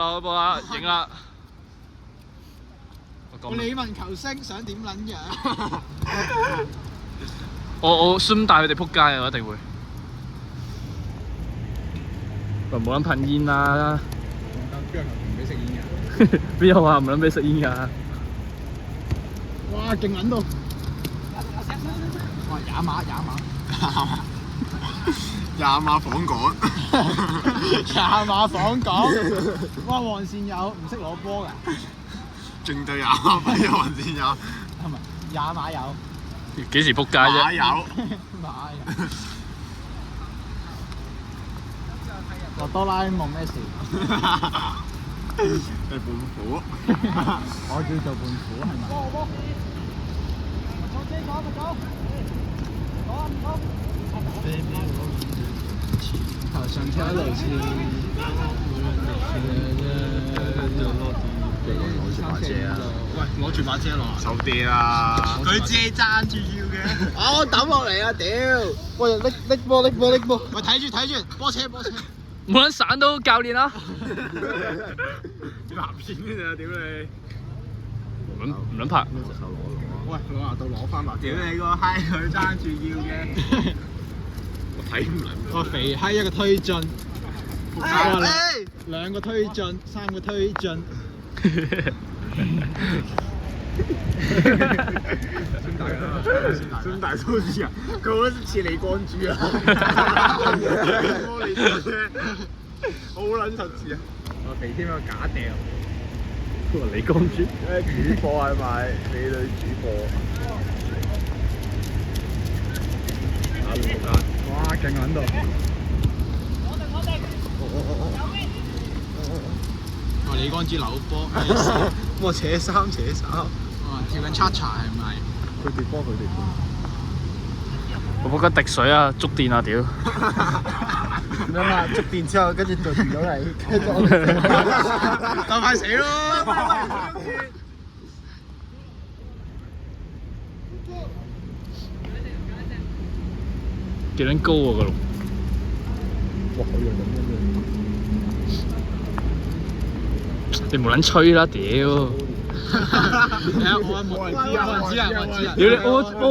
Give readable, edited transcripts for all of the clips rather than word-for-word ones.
好冇啊，影啦！我李文球星想點撚樣？我 zoom 帶佢哋撲街啊！我一定會。喂，冇撚噴煙啦！邊有球唔俾食煙㗎？邊有話唔撚俾食煙㗎？哇，勁撚到！哇，廿碼訪港，廿碼訪港。哇，黃線友唔識攞波㗎，正對廿碼俾黃線友，係咪廿碼有？幾時撲街馬啫？友，馬有。落多拉冇咩事，係胖虎，我叫做胖虎係咪？頭上車路線，攞住把遮啊！喂，攞住把遮落。手嗲啦！佢自己爭住要嘅。我抌落嚟啊！屌！喂，拎波！喂，睇住，波車。冇撚散到教練啦！藍片嘅咋屌你！唔撚拍。喂，攞牙到攞翻把遮。屌你個閪，佢爭住要嘅。我睇唔撚。個肥閪一個推進，兩個推進，三個推進。孫大都知啊，佢好似李光洙啊，好撚實似啊！我肥添個假掉，李公主。主播係咪？美女主播。哇，勁撚到！哇，李光洙扭波，哇！扯衫，哇，跳緊 cha cha 係咪？佢哋幫。我仆街滴水啊，觸電啊屌！咁樣啊，觸電之後，跟住就電到你，跟住我就快死咯！幾撚高啊個龍？哇！好樣你冇撚吹啦屌！我冇人知啊！屌你屙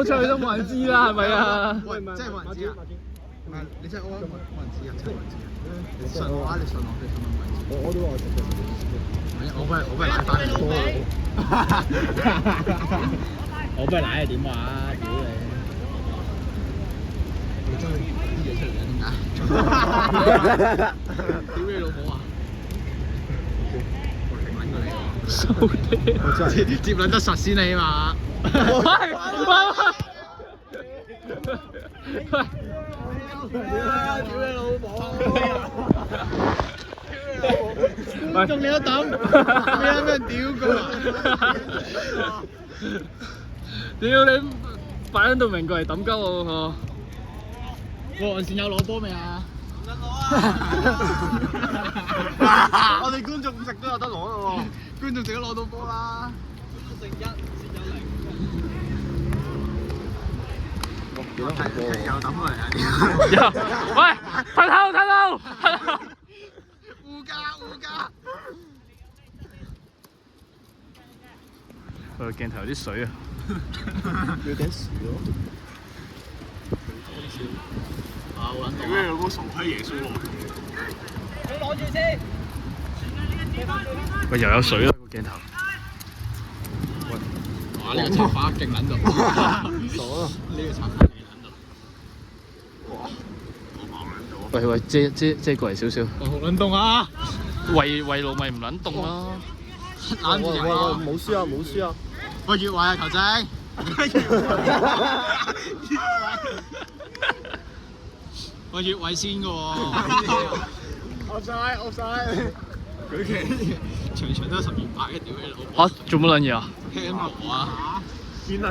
出去都冇人知啦係咪啊？喂，真係冇人知啊！唔係你真係屙冇人知啊！真係冇人知啊！你信我啊！你信我冇人知。我都話食嘅。我不係奶翻嚟多。我不係奶係點話啊？屌你！你真係啲嘢出嚟嘅點解？屌你老母啊！收爹！接撚得實先你嘛？喂！屌你老母！觀眾你都抌，你有咩人屌過？屌你擺喺度明過嚟抌鳩我黃線有攞波未啊？我哋觀眾食都有得攞咯喎！觀眾自己攞到波啦！觀眾剩1，線有0。有抌過嚟啊！有，喂，睇頭，護駕！鏡頭有啲水啊！要頂屎咯！好撚屌你老母傻閪耶穌喎！喂，又有水啦個鏡頭。哇！呢個插花勁撚到，傻啊！呢個插花勁撚到。哇！我爆撚到！喂，遮過嚟少少。好撚凍啊！圍路咪唔撚凍咯。攬住人啊！冇輸啊！喂，越位啊球證！我越位先嘅喎。我晒！佢企場都有12百嘅，屌你老母！嚇，做乜撚嘢啊？輕薄啊！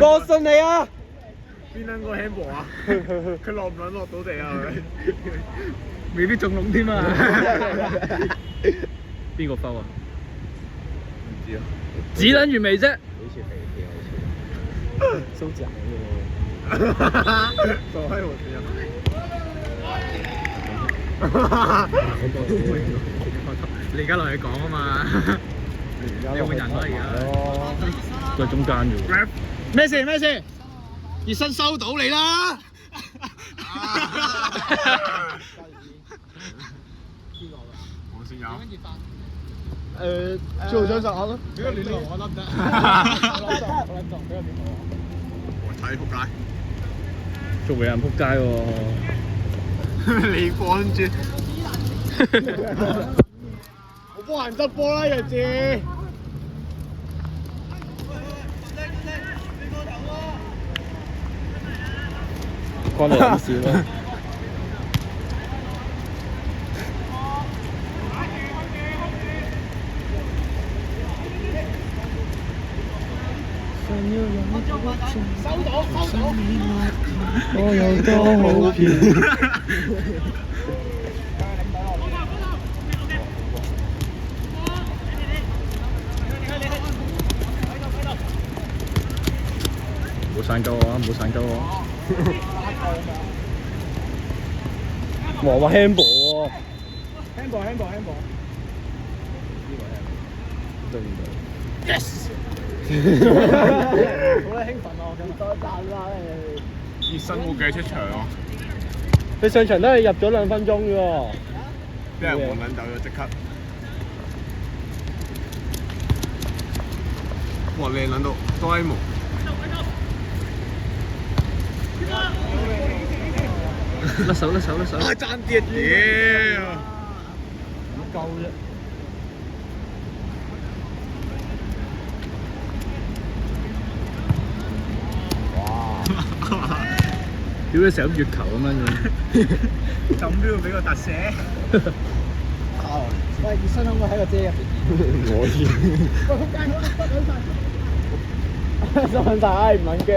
我信你啊！邊撚個 handball 啊？佢落唔撚落到地啊？未必中籠添啊！邊個分啊？唔知啊！指撚完未啫？好似肥啲好似。收獎喎！就喺我哋啊！你而家落去講啊嘛，你換人咯而家。都係中間嘅。咩事咩事？熱身收到你啦！我先有。做張實下咯。俾個暖爐我得唔得？我睇仆街。仲會有人撲街喎。你幫住。我幫人執波啦，日子。關你撚事咩？我有多好騙。冇散鳩我啊！冇散鳩我。哇handball 喎 handball。對唔對 Yes。好興奮啊！我咁多讚啦熱身冇計出場喎，你上場都係入咗2分鐘啫喎。俾人換撚走咗即刻。哇！你撚到多 M。甩手。啊！爭啲啊！屌！唔夠啫。屌你成粒月球咁樣樣。咁都要俾個特寫。喂，熱身可唔可以喺個遮入邊？我要。喂，仆街，收緊晒，唔撚驚。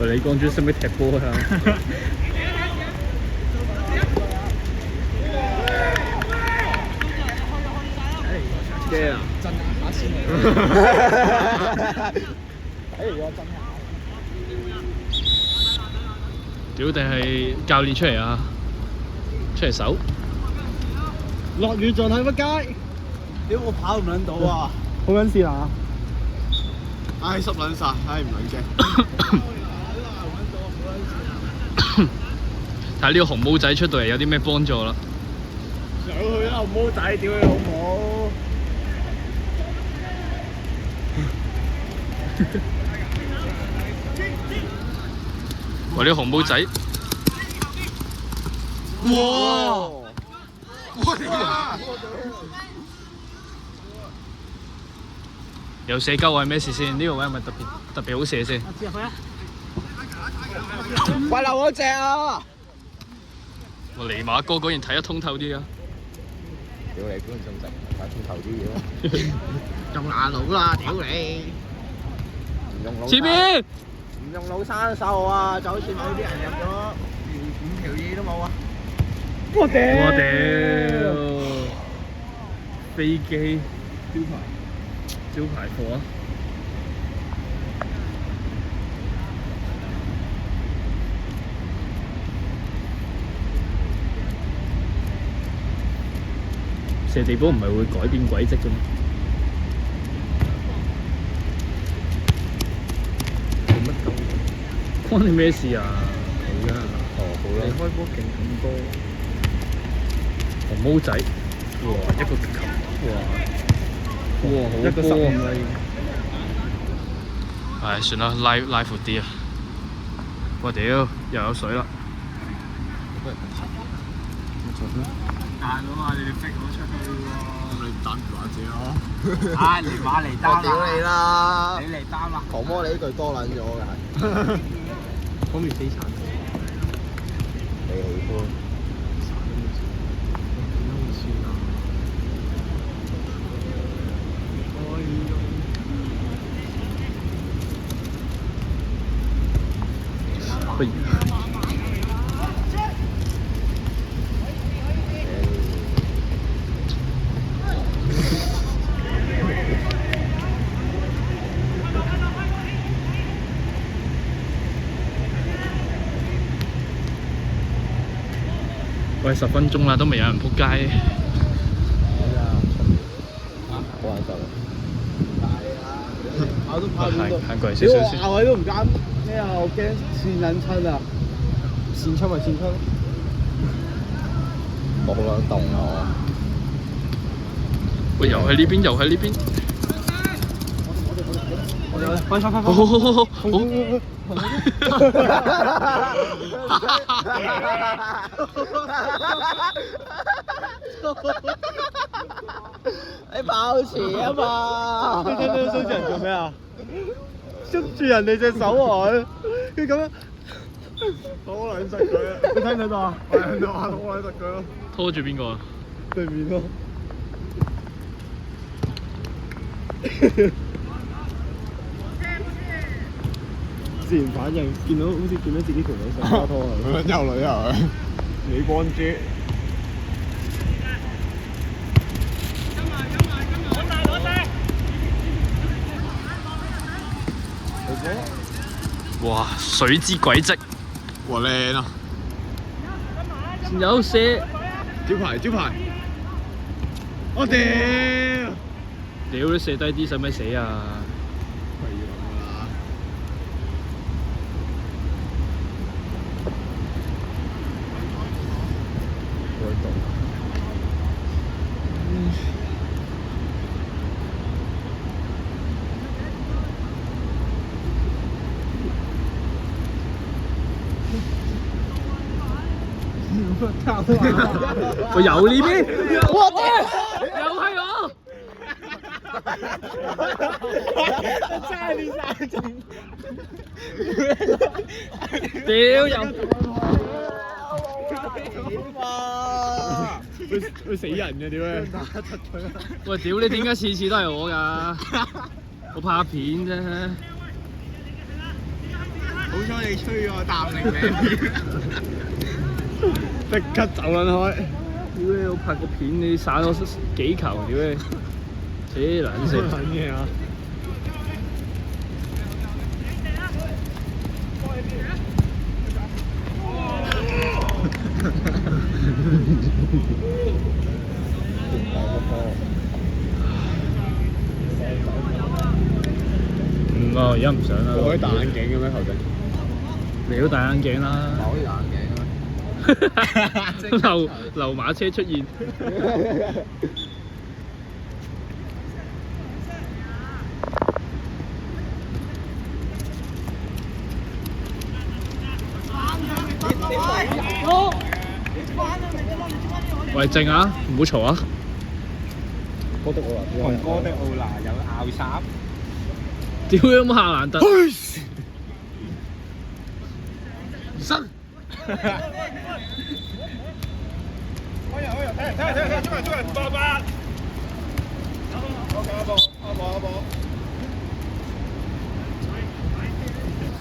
喂，李光洙識唔識踢波啊？驚啊！震下先。我震下。屌定係教練出嚟啊？出嚟手？落雨仲喺乜街？屌我跑唔撚到啊！好撚事啊！唉，濕撚晒，唉唔撚驚。睇下呢個紅毛仔出到嚟有啲咩幫助啦？上去啦，紅毛仔，屌你老母！喂，呢個紅毛仔，哇！有射鳩位咩事先？呢個位係咪特別好射先？喂，留我隻啊！我尼馬哥果然睇得通透啲啊！屌你，觀眾就睇通透啲嘢。用眼腦啦，屌你！唔用腦。前面唔用腦生鏽啊！就好似某啲人入咗5條嘢都冇啊！我我屌！飛機招牌貨啊！射地波唔係會改變軌跡嘅咩？做乜鳩？關你咩事啊？好啦，好啦。你開波勁咁多，紅毛仔，哇！一個球，哇！好一個15啦已經。唉，算啦，拉闊啲啊！我屌，又有水啦！硬啊嘛，你哋逼我出去喎，咁你擔住或者咯。唉，尼馬嚟擔啊！屌你啦！你嚟擔啦！狂魔你呢句多撚咗嘅係。方面死慘。你喜歡？不如喂，10分鐘啦，都未有人撲街。好眼濕跑都跑唔到。行過嚟少少先。下位都唔啱咩啊？我驚跣撚親啊！跣親咪跣親。我好撚凍啊！喂，又喺呢邊，又喺呢邊。快快快！好好好好好。你爆詞啊嘛！你睇到蘇人做咩啊？捉住人哋隻手喎，佢咁樣好撚實佢啊！你睇唔睇到啊？睇到啊，好撚實佢咯。拖住邊個啊？對面咯。自然反應，見到好似見到自己條女想拍拖啊！咁樣有女啊！美光豬。哇！水之軌跡，哇靚啊！有射，招牌招牌！我屌！屌你射低啲，使唔使死啊？係咁啦！我有呢邊，我屌，又係我。真係你晒中！屌又，會死人嘅點樣？喂屌你點解次次都係我㗎？我拍片啫。好彩你吹咗我啖力嘅，即刻走撚開！屌你！我拍個片，你散咗幾球？屌你！扯撚死！撚嘢啊！唔啊，而家唔想啦。可以戴眼鏡嘅咩頭仔？你都戴眼鏡啦。可以眼鏡啊！流馬車出現。喂，靜啊，唔好嘈啊！同哥迪奧拿有拗殺。屌有冇夏蘭特？生。睇，888。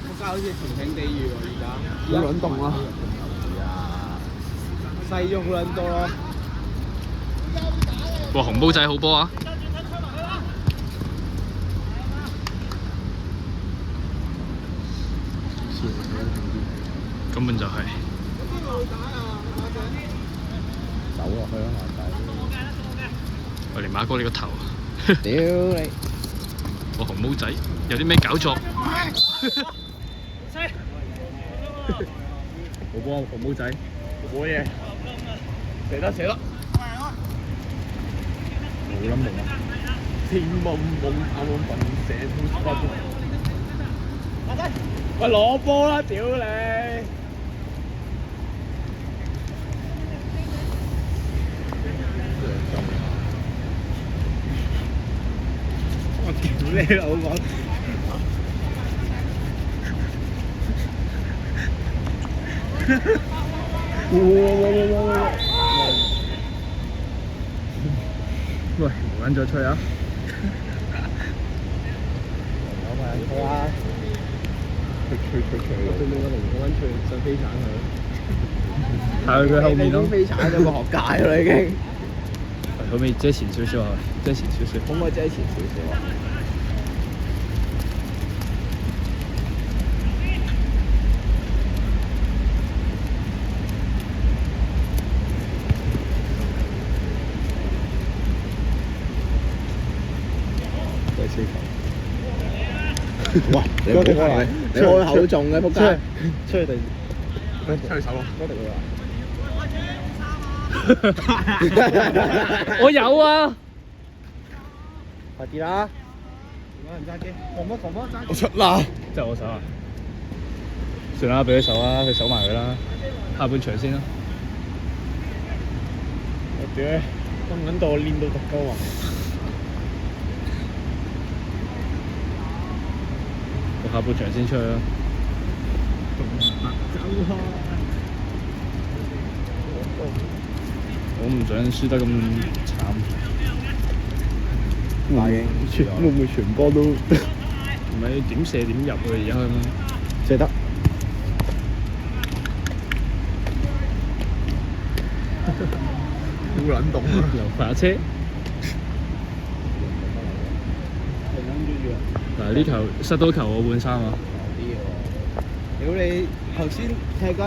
仆街好似平平地雨喎，而家。好撚凍啊！細咗好撚多咯。哇，紅煲仔好波啊！根本就係走落去啦，下底。我連馬哥你個頭。屌你！個紅毛仔有啲咩搞作？好波紅毛仔，冇嘢，射得。冇諗明啊！天蒙蒙啱啱瞓醒都瞓。喂，攞波啦！屌你！我屌你老母！喂，唔撚再吹啊！好啊！吹！對面個龍嗰蚊吹想飛鏟佢。係佢後面咯。飛鏟咗個學界啦已經。可唔可以遮前少少啊？遮前少少。可唔可以遮前少少啊？ 4球。喂，你唔好開你開口中嘅仆街，出去第出去手啊！我有啊，快啲啦！揸機，防乜揸我出啦！即係我手啊！算啦，俾佢手啦，佢手埋佢啦，下半場先啦。我屌，咁撚到我練到獨鳩啊！我下半場先出去啦。我唔想輸得咁慘。會唔會傳波都唔係點射點入啊！而家咁樣。射得？好撚凍啊！又快下車。嗱呢球失到球我換衫啊！屌你頭先踢